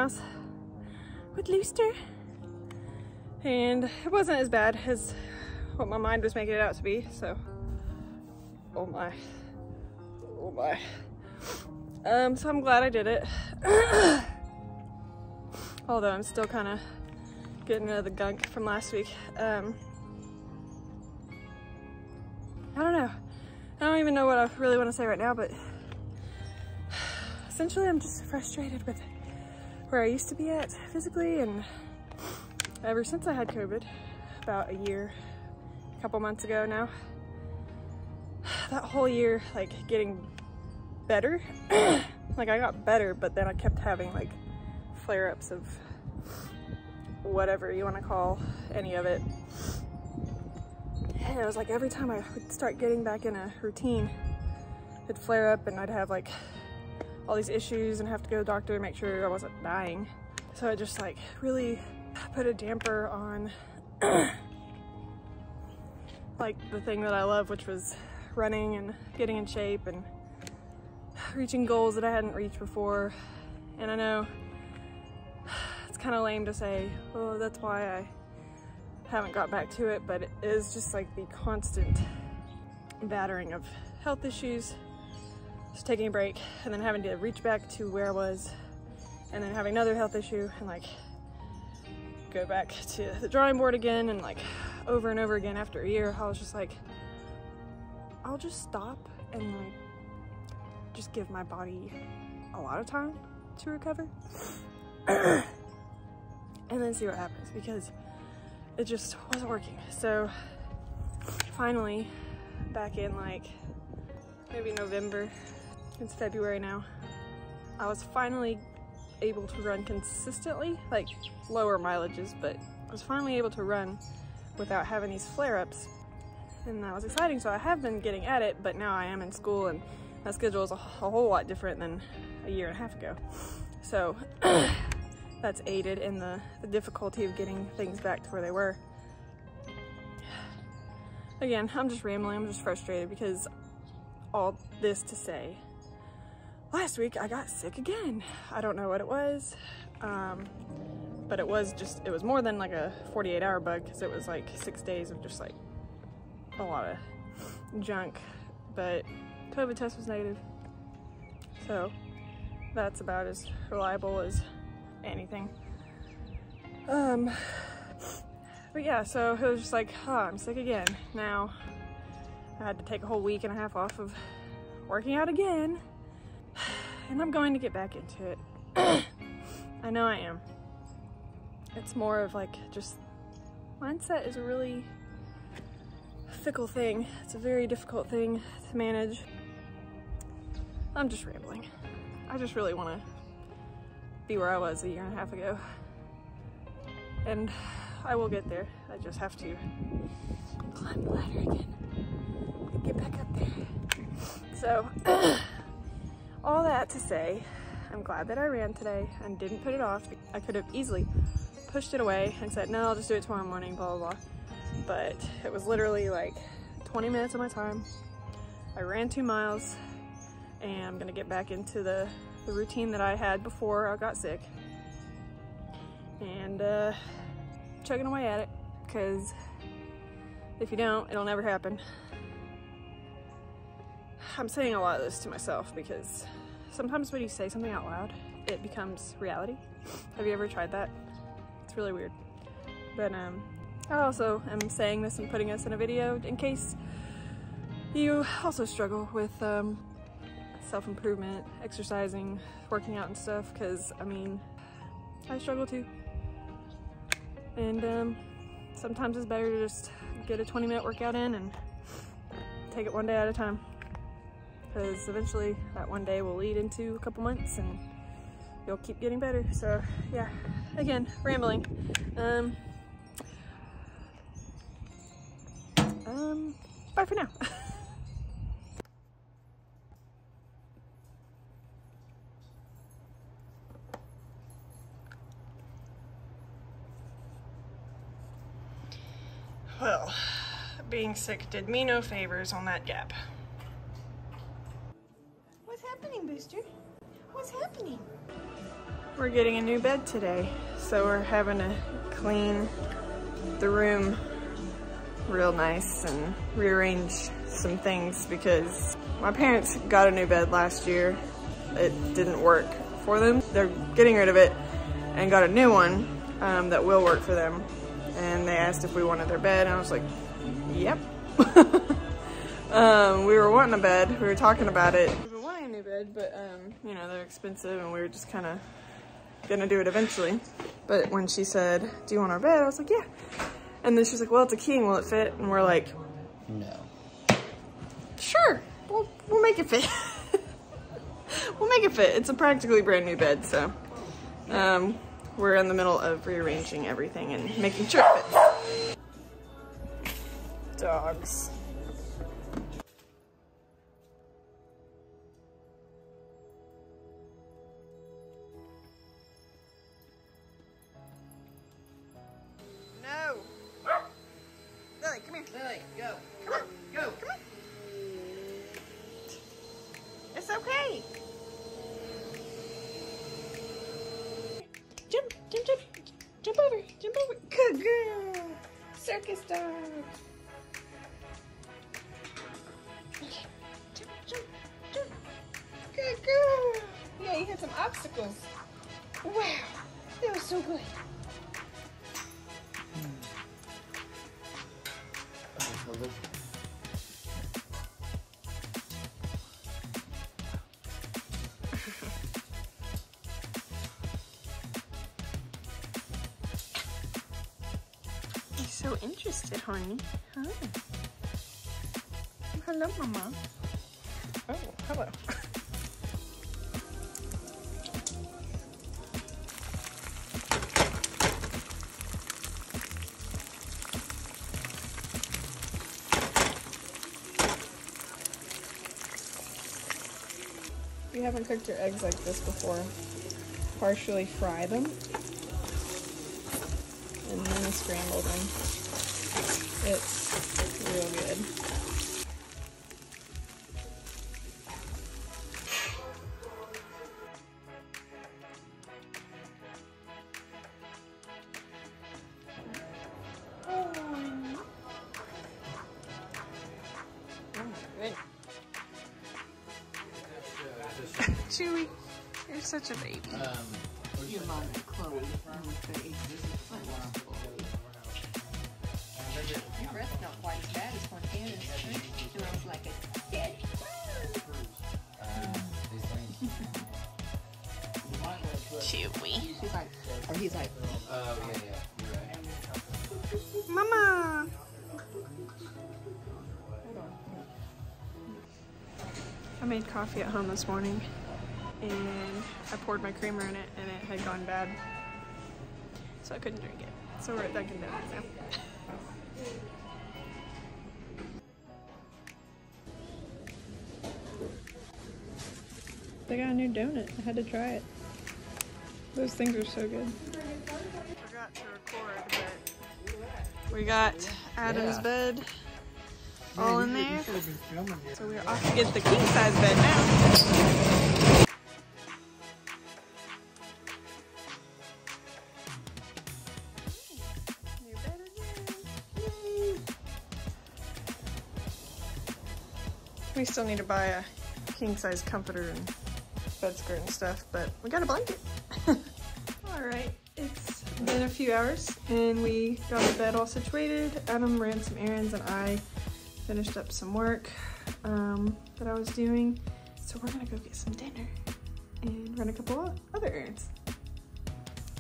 house with Looster. And it wasn't as bad as what my mind was making it out to be, so. Oh my. Oh my. So I'm glad I did it. Although I'm still kind of getting rid of the gunk from last week. I don't know. I don't even know what I really want to say right now, but essentially I'm just frustrated with where I used to be at physically, and ever since I had COVID, about a couple months ago now, that whole year, like, getting better, like I got better, but then I kept having like flare-ups of whatever you want to call any of it. And it was like every time I would start getting back in a routine, it'd flare up and I'd have like all these issues and have to go to the doctor to make sure I wasn't dying. So it just like really put a damper on like the thing that I love, which was running and getting in shape and reaching goals that I hadn't reached before. And I know it's kind of lame to say, oh, that's why I haven't got back to it, but it is just like the constant battering of health issues, just taking a break and then having to reach back to where I was and then having another health issue and like go back to the drawing board again, and like over and over again after a year. I was just like, I'll just stop and like just give my body a lot of time to recover and then see what happens, because it just wasn't working. So finally, back in like maybe November, it's February now, I was finally able to run consistently, like lower mileages, but I was finally able to run without having these flare-ups, and that was exciting. So I have been getting at it, but now I am in school and my schedule is a whole lot different than a year and a half ago. So that's aided in the difficulty of getting things back to where they were. Again, I'm just rambling, I'm just frustrated because all this to say, last week I got sick again. I don't know what it was, but it was more than like a 48-hour bug, because it was like 6 days of just like a lot of junk, but COVID test was negative. So that's about as reliable as anything. But yeah, so it was just like, oh, I'm sick again. Now I had to take a whole week and a half off of working out again, and I'm going to get back into it. I know I am. It's more of like, just mindset is a really fickle thing. It's a very difficult thing to manage. I'm just rambling. I just really want to be where I was a year and a half ago, and I will get there. I just have to climb the ladder again and get back up there. So all that to say, I'm glad that I ran today and didn't put it off. I could have easily pushed it away and said, no, I'll just do it tomorrow morning, blah, blah, blah. But it was literally like 20 minutes of my time. I ran 2 miles, and I'm gonna get back into the routine that I had before I got sick. And chugging away at it, because if you don't, it'll never happen. I'm saying a lot of this to myself because sometimes when you say something out loud, it becomes reality. Have you ever tried that? It's really weird. But I also am saying this and putting this in a video in case you also struggle with self-improvement, exercising, working out and stuff, because I mean, I struggle too. And sometimes it's better to just get a 20-minute workout in and take it one day at a time, because eventually that one day will lead into a couple months and you'll keep getting better. So yeah, again, rambling. Bye for now. Well, being sick did me no favors on that gap. What's happening, Booster? What's happening? we're getting a new bed today. So we're having to clean the room real nice and rearrange some things because my parents got a new bed last year. It didn't work for them. They're getting rid of it and got a new one that will work for them. And they asked if we wanted their bed and I was like, yep. We were wanting a bed. We were talking about it. We were wanting a new bed, but you know, they're expensive and we were just kind of gonna do it eventually. But when she said, do you want our bed? I was like, yeah. And then she's like, well, it's a king, will it fit? And we're like, no. Sure, we'll make it fit. We'll make it fit. It's a practically brand new bed, so we're in the middle of rearranging everything and making sure it fits. Dogs. No. Lily, come here. Lily, go. Come on, go. Come on. It's okay. Jump, jump, jump. Jump over, jump over. Good girl. Circus dog. Okay. Jump, jump, jump. Good girl. Yeah, you had some obstacles. Wow. That was so good. You're so interested, honey. Huh? Hello, Mama. Oh, hello. If you haven't cooked your eggs like this before, partially fry them and then scramble them. It's real good. Chewy, you're such a baby. Your mom and Chloe on the face. Your breath's not quite as bad as Fontana's. She smells like a dead Chewy. She's like, or he's like, Oh, yeah, you're right. Mama! I made coffee at home this morning and I poured my creamer in it and it had gone bad. So I couldn't drink it. So we're at Dunkin' Donuts now. They got a new donut. I had to try it. Those things are so good. I forgot to record, but we got Adam's bed all in there. So we're off to get the king size bed now. New bed again. Yay. We still need to buy a king size comforter and bed skirt and stuff, but we got a blanket. Alright, it's been a few hours and we got the bed all situated. Adam ran some errands and I finished up some work that I was doing. So we're gonna go get some dinner and run a couple of other errands.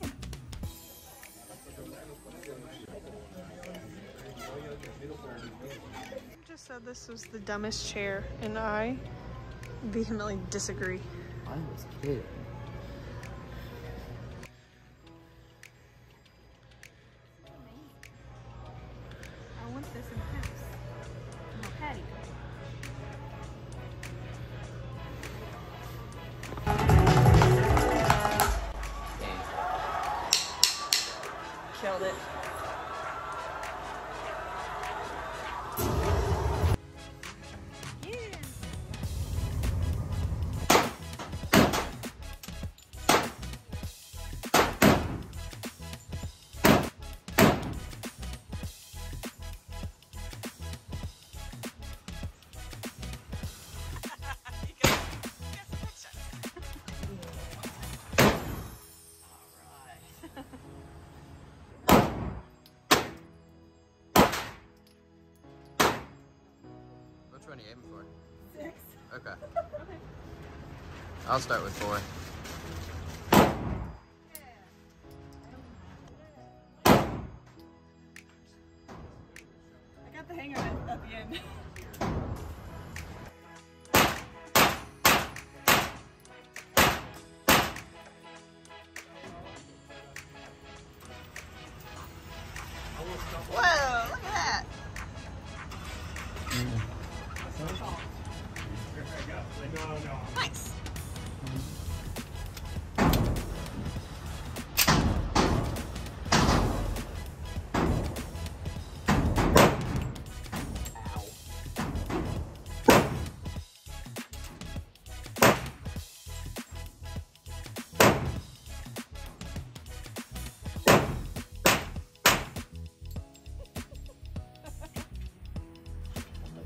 Yeah. I just said this was the dumbest chair and I vehemently disagree. mine was good. I want this in the house. On my patio. Killed it. one are you aiming for? 6. Okay. Okay. I'll start with 4. I got the hang of it at the end. Whoa, look at that. Nice.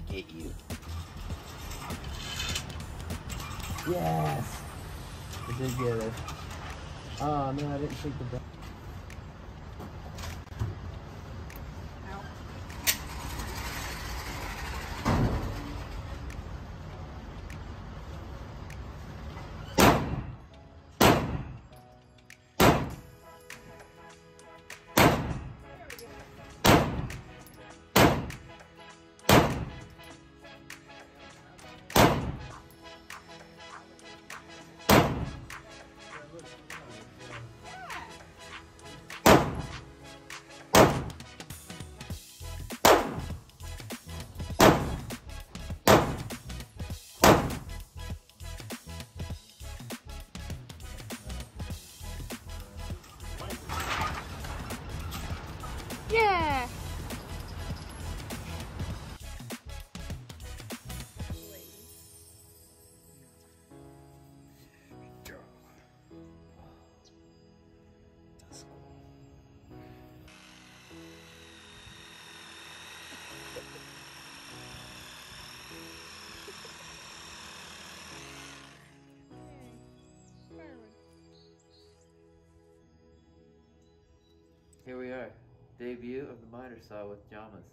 Get you. Yes! I did get it. Oh no, I didn't take the ball. Yeah! Here we are. Debut of the miter saw with Jamas.